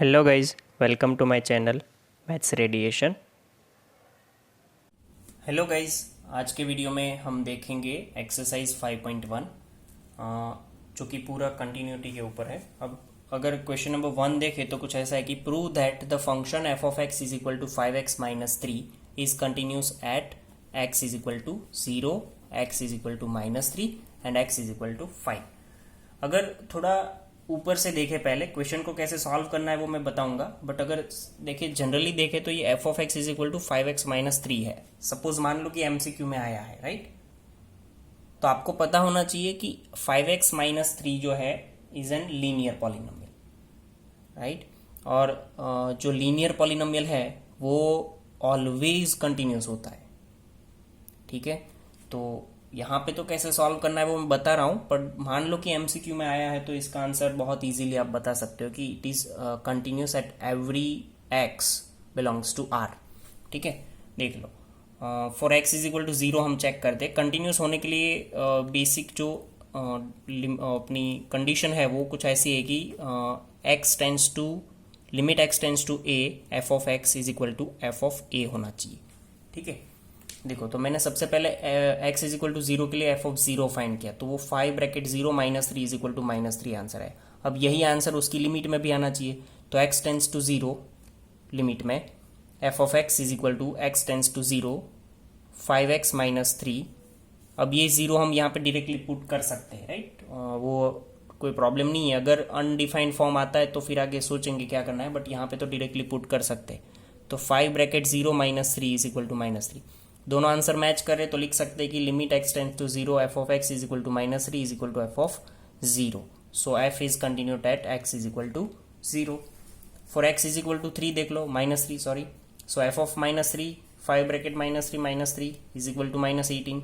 Hello guys, welcome to my channel maths radiation. Hello guys, आज के video में हम देखेंगे एक्सरसाइज 5.1 जो कि पूरा कंटिन्यूटी के ऊपर है। अब अगर क्वेश्चन नंबर 1 देखें तो कुछ ऐसा है कि prove that the function F of x is equal to 5x-3 is continuous at x is equal to 0, x is equal to -3 and x is equal to 5। अगर थोड़ा ऊपर से देखे, पहले क्वेश्चन को कैसे सॉल्व करना है वो मैं बताऊंगा, बट अगर देखे जनरली देखे तो ये F of x is equal to 5x-3 है। सपोज मान लो कि एमसीक्यू में आया है, राइट? तो आपको पता होना चाहिए कि 5x-3 जो है is an linear polynomial, right? और जो लीनियर पॉलिनोमियल है वो ऑलवेज कंटिन्यूस होता है, ठीक है? तो यहाँ पे तो कैसे सॉल्व करना है वो मैं बता रहा हूँ, पर मान लो कि एमसीक्यू में आया है तो इसका आंसर बहुत इजीली आप बता सकते हो कि it is continuous at every x belongs to R, ठीक है? देख लो, for x is equal to 0 हम चेक करते हैं। कंटिन्यूस होने के लिए बेसिक जो अपनी कंडीशन है वो कुछ ऐसी है कि x tends to limit x tends to a, f of x is equal to F of a होना चाहिए, ठीक है? देखो, तो मैंने सबसे पहले x इज इक्वल टू 0 के लिए एफ ऑफ 0 फाइंड किया, तो वो 5(0 -3 इज इक्वल टू -3 आंसर है। अब यही आंसर उसकी लिमिट में भी आना चाहिए, तो x टेंड्स टू 0 लिमिट में F of x is equal to x tends to 0 5x -3। अब ये 0 हम यहाँ पे डायरेक्टली पुट कर सकते हैं, राइट? वो कोई प्रॉब्लम नहीं है। अगर अनडिफाइंड फॉर्म आता है तो फिर आगे सोचेंगे क्या करना है, बट यहाँ पे तो डायरेक्टली पुट कर सकते हैं। तो 5(0 -3 इज इक्वल टू -3। दोनों आंसर मैच करें तो लिख सकते हैं कि limit x tends to 0 F of x is equal to -3 is equal to F of 0। So F is continued at x is equal to 0। For x is equal to 3 देख लो, -3 sorry. So F of -3, 5(-3 is equal to -18।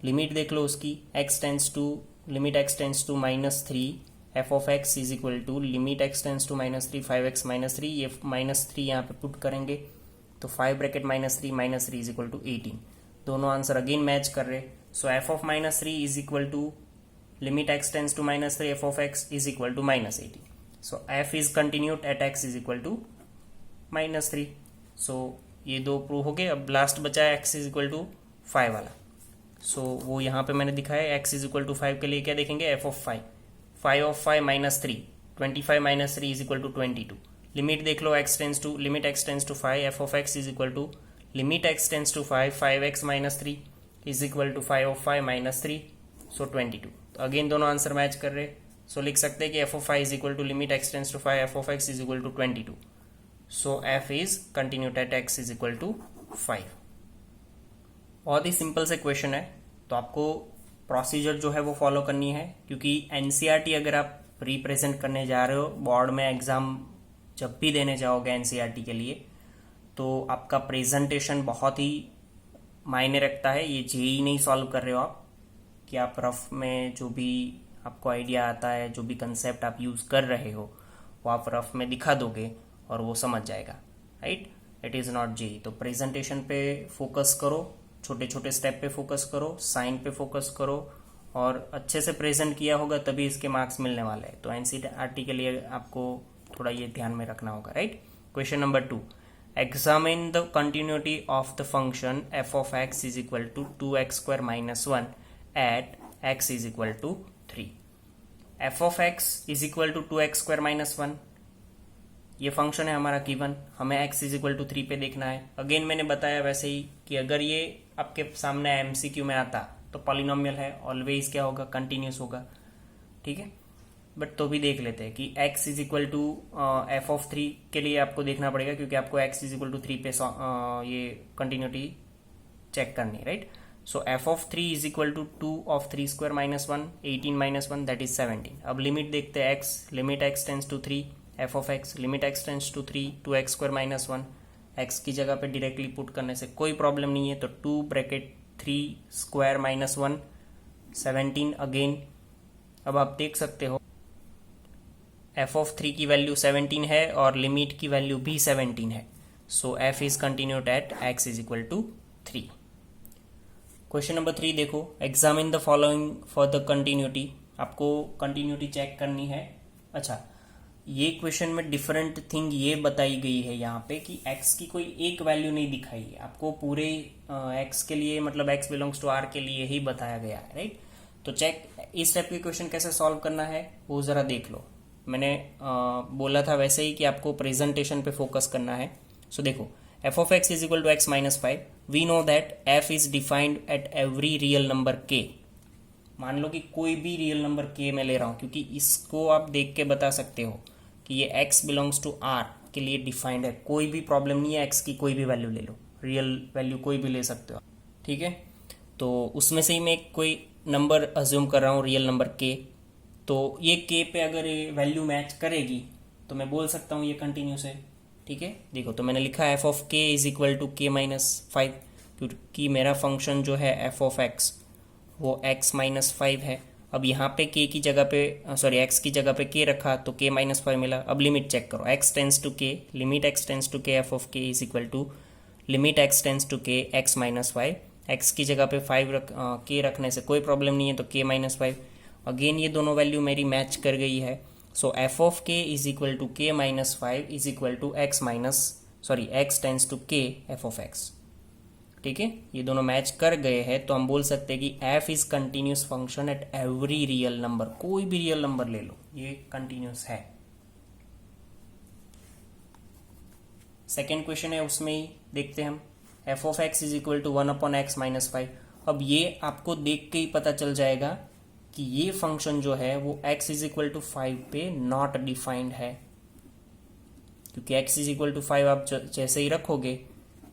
Limit देख लो उसकी, X tends to limit x tends to -3 F of x is equal to limit x tends to -3 5x -3। ये -3 यहाँ पे put करेंगे तो 5(-3 इज इक्वल टू 18। दोनों आंसर अगेन मैच कर रहे। So F of -3 is equal to limit x tends to -3 F of x is equal to -18। So F is continued at x is equal to -3। So ये दो prove हो गए। अब last बचा है x is equal to 5 वाला। सो वो यहाँ पे मैंने दिखाया, एक्स इज इक्वल टू 5 के लिए क्या देखेंगे, f of 5, 5 of 5 -3, 25 -3 is equal to 22। Limit देख लो, x tends to limit x tends to 5 F of x is equal to limit x tends to 5 5x -3 is equal to 5 of 5 -3, so 22। तो again दोनों answer match कर रहे, सो लिख सकते हैं कि F of 5 is equal to limit x tends to 5 F of x is equal to 22। So F is continued at x is equal to 5। बहुत ही simple से क्वेश्चन है, तो आपको प्रोसीजर जो है वो फॉलो करनी है, क्योंकि एनसीईआरटी अगर आप रिप्रेजेंट करने जा रहे हो बोर्ड में, एग्जाम जब भी देने जाओगे एनसीईआरटी के लिए, तो आपका प्रेजेंटेशन बहुत ही मायने रखता है। ये जेई नहीं सॉल्व कर रहे हो आप, कि आप रफ में जो भी आपको आइडिया आता है, जो भी कंसेप्ट आप यूज कर रहे हो वो आप रफ में दिखा दोगे और वो समझ जाएगा, right? It is not JEE. तो प्रेजेंटेशन पे फोकस करो, छोटे छोटे स्टेप पे फोकस करो, साइन पे फोकस करो, और अच्छे से प्रेजेंट किया होगा तभी इसके मार्क्स मिलने वाले हैं। तो एनसीईआरटी के लिए आपको थोड़ा ये ध्यान में रखना होगा, right? Question number 2, examine the continuity of the function F of x is equal to 2x² -1 at x is equal to 3। F of x is equal to 2x² -1, ये फंक्शन है हमारा गिवन, हमें x इज इक्वल टू 3 पे देखना है। Again मैंने बताया वैसे ही कि अगर ये आपके सामने एमसीक्यू में आता तो पॉलिनोमियल है, ऑलवेज क्या होगा, कंटिन्यूस होगा, ठीक है? बट तो भी देख लेते हैं कि x is equal to F of 3 के लिए आपको देखना पड़ेगा, क्योंकि आपको x इज इक्वल टू 3 पे ये कंटिन्यूटी चेक करनी है, right? So F of 3 is equal to 2 of 3² -1, 18 -1 that is 17। अब लिमिट देखते हैं, x limit x tends to 3 F of x limit x tends to 3 2x² -1, x की जगह पे डायरेक्टली पुट करने से कोई प्रॉब्लम नहीं है। तो 2(3² -1 17 अगेन। अब आप देख सकते हो एफ ऑफ 3 की वैल्यू 17 है और लिमिट की वैल्यू भी 17 है। So F is continued at x is equal to 3। Question number 3 देखो, examine the following for the continuity. आपको कंटिन्यूटी चेक करनी है। अच्छा, ये क्वेश्चन में डिफरेंट थिंग ये बताई गई है यहाँ पे कि x की कोई एक वैल्यू नहीं दिखाई है आपको, पूरे x के लिए, मतलब x बिलोंग्स टू r के लिए ही बताया गया है, राइट। तो चेक इस टाइप के क्वेश्चन कैसे सॉल्व करना है वो ज़रा देख लो। मैंने बोला था वैसे ही कि आपको प्रेजेंटेशन पे फोकस करना है। सो देखो, f of x is equal to x minus 5, we know that f is defined at every real number k। मान लो कि कोई भी रियल नंबर k मैं ले रहा हूँ, क्योंकि इसको आप देख के बता सकते हो कि ये x बिलोंग्स टू r के लिए डिफाइंड है। कोई भी प्रॉब्लम नहीं है, x की कोई भी वैल्यू ले लो, रियल वैल्यू कोई भी ले सकते हो, ठीक है। तो उसमें से ही मैं कोई नंबर अज्यूम कर रहा हूँ, रियल नंबर k। तो ये k पे अगर ये वैल्यू मैच करेगी तो मैं बोल सकता हूँ ये कंटिन्यूस है, ठीक है। देखो, तो मैंने लिखा f of k is equal to k minus 5, क्योंकि मेरा फंक्शन जो है f ऑफ x वो x माइनस 5 है। अब यहाँ पे k की जगह पे, सॉरी x की जगह पे k रखा तो k माइनस 5 मिला। अब लिमिट चेक करो, x tends to k, limit x tends to k f of k is equal to limit x tends to k x minus 5। x की जगह पे 5 k रखने से कोई प्रॉब्लम नहीं है, तो k माइनस 5। अगेन ये दोनों वैल्यू मेरी मैच कर गई है। So f of k is equal to k minus 5 is equal to x tends to k f of x, ठीक है। ये दोनों मैच कर गए हैं तो हम बोल सकते हैं कि f is continuous function at every real number. कोई भी रियल नंबर ले लो, ये कंटिन्यूस है। सेकेंड क्वेश्चन है, उसमें ही देखते हैं हम, f of x is equal to 1 upon X minus 5। अब ये आपको देख के ही पता चल जाएगा कि ये फंक्शन जो है वो x इज इक्वल टू 5 पे नॉट डिफाइंड है, क्योंकि x इज इक्वल टू 5 आप जैसे ही रखोगे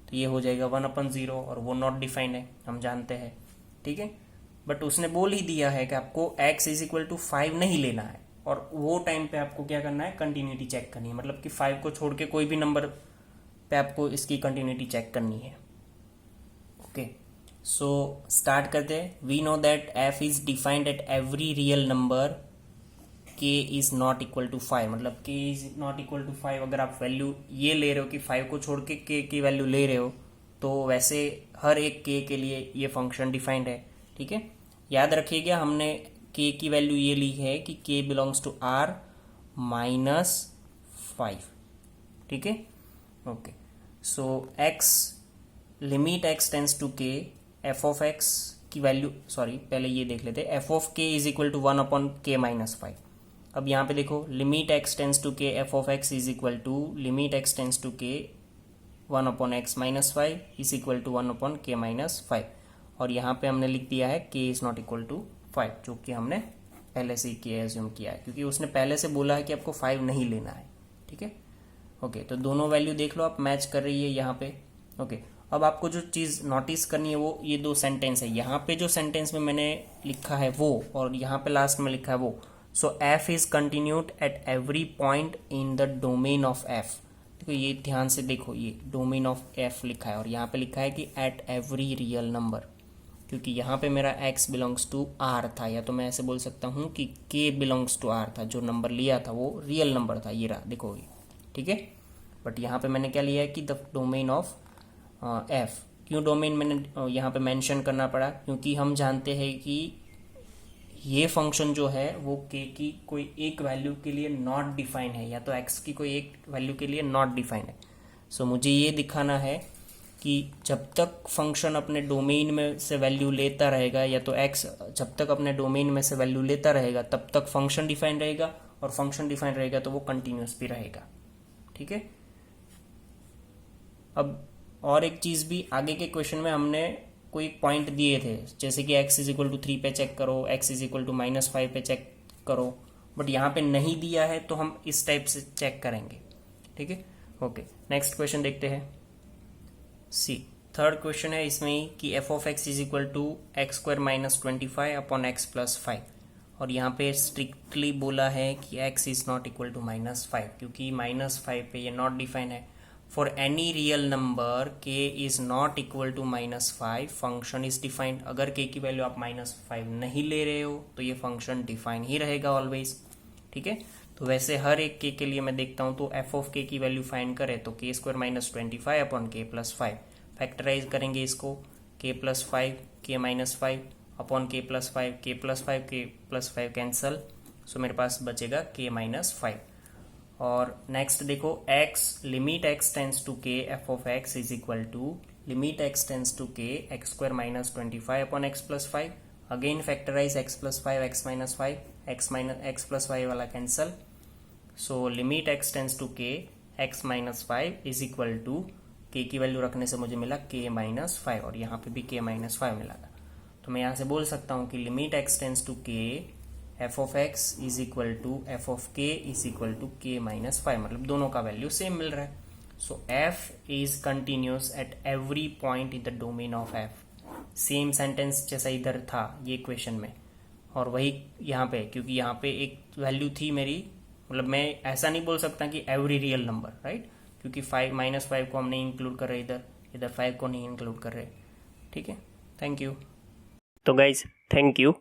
तो ये हो जाएगा 1/0 और वो नॉट डिफाइंड है, हम जानते हैं, ठीक है। बट उसने बोल ही दिया है कि आपको x इज इक्वल टू 5 नहीं लेना है, और वो टाइम पे आपको क्या करना है, कंटिन्यूटी चेक करनी है। मतलब कि 5 को छोड़ के कोई भी नंबर पे आपको इसकी कंटिन्यूटी चेक करनी है। ओके, सो स्टार्ट करते हैं। We know that f is defined at every real number k is not equal to 5। मतलब k is not equal to 5, अगर आप वैल्यू ये ले रहे हो कि 5 को छोड़ के k की वैल्यू ले रहे हो, तो वैसे हर एक k के लिए ये फंक्शन डिफाइंड है, ठीक है। याद रखिएगा, हमने k की वैल्यू ये ली है कि k belongs to r minus 5, ठीक है। Okay, so x, limit x tends to k f of x की वैल्यू, सॉरी पहले ये देख लेते हैं, f of k is equal to 1 upon k minus 5। अब यहाँ पे देखो, limit x tends to k f of x is equal to limit x tends to k 1 upon x minus 5 is equal to 1 upon k minus 5। और यहाँ पे हमने लिख दिया है k is not equal to 5, जो कि हमने पहले से ही k एज्यूम किया है, क्योंकि उसने पहले से बोला है कि आपको 5 नहीं लेना है, ठीक है। ओके, तो दोनों वैल्यू देख लो, आप मैच कर रही है यहाँ पे। ओके, अब आपको जो चीज़ नोटिस करनी है वो ये दो सेंटेंस है। यहाँ पे जो सेंटेंस में मैंने लिखा है वो, और यहाँ पे लास्ट में लिखा है वो। सो f is continued eight every point in the domain of f। देखो, ये ध्यान से देखो, ये डोमेन ऑफ f लिखा है, और यहाँ पे लिखा है कि एट एवरी रियल नंबर, क्योंकि यहाँ पे मेरा x बिलोंग्स टू r था, या तो मैं ऐसे बोल सकता हूँ कि k बिलोंग्स टू r था। जो नंबर लिया था वो रियल नंबर था, ये रहा, देखो ये, ठीक है। बट यहाँ पे मैंने क्या लिया है कि द डोमेन ऑफ f। क्यों डोमेन मैंने यहाँ पे मेंशन करना पड़ा, क्योंकि हम जानते हैं कि ये फंक्शन जो है वो k की कोई एक वैल्यू के लिए नॉट डिफाइन है, या तो x की कोई एक वैल्यू के लिए नॉट डिफाइन है। सो मुझे ये दिखाना है कि जब तक फंक्शन अपने डोमेन में से वैल्यू लेता रहेगा, या तो x जब तक अपने डोमेन में से वैल्यू लेता रहेगा तब तक फंक्शन डिफाइन रहेगा, और फंक्शन डिफाइन रहेगा तो वो कंटिन्यूस भी रहेगा, ठीक है। अब और एक चीज़ भी, आगे के क्वेश्चन में हमने कोई पॉइंट दिए थे, जैसे कि x इज इक्वल टू 3 पे चेक करो, x is equal to minus 5 पे चेक करो, बट यहाँ पे नहीं दिया है तो हम इस टाइप से चेक करेंगे, ठीक है। ओके, नेक्स्ट क्वेश्चन देखते हैं। सी, थर्ड क्वेश्चन है इसमें ही कि f of x is equal to x square minus 25 upon x plus 5, और यहाँ पे स्ट्रिक्टली बोला है कि x is not equal to minus 5, क्योंकि माइनस 5 पे ये नॉट डिफाइन है। For any real number k is not equal to minus 5, function is defined. अगर k की वैल्यू आप माइनस 5 नहीं ले रहे हो तो ये फंक्शन डिफाइन ही रहेगा ऑलवेज, ठीक है। तो वैसे हर एक k के लिए मैं देखता हूँ, तो f ऑफ k की वैल्यू फाइंड करे तो k square minus 25 upon k plus 5, factorise करेंगे इसको, k plus 5 k minus 5 upon k plus 5 k plus 5 k plus 5 cancel, so मेरे पास बचेगा k माइनस 5। और नेक्स्ट देखो x limit x tends to k f of x is equal to limit x tends to k x square minus 25 upon x plus 5. Again factorise x plus 5 x minus 5 x plus 5 वाला cancel. So limit x tends to k x minus 5 is equal to k की value रखने से मुझे मिला k minus 5 और यहाँ पे भी k माइनस 5 मिला था. तो मैं यहाँ से बोल सकता हूँ कि limit x tends to k f of x is equal to F of k is equal to k minus 5, मतलब दोनों का वैल्यू सेम मिल रहा है. So F is continuous at every point in the domain of f. Same sentence जैसा इधर था ये क्वेश्चन में और वही यहाँ पे, क्योंकि यहाँ पे एक वैल्यू थी मेरी, मतलब मैं ऐसा नहीं बोल सकता कि एवरी रियल नंबर, राइट, क्योंकि 5 माइनस 5 को हम नहीं इंक्लूड कर रहे, इधर 5 को नहीं इंक्लूड कर रहे. ठीक है, थैंक यू. तो गाइज थैंक यू.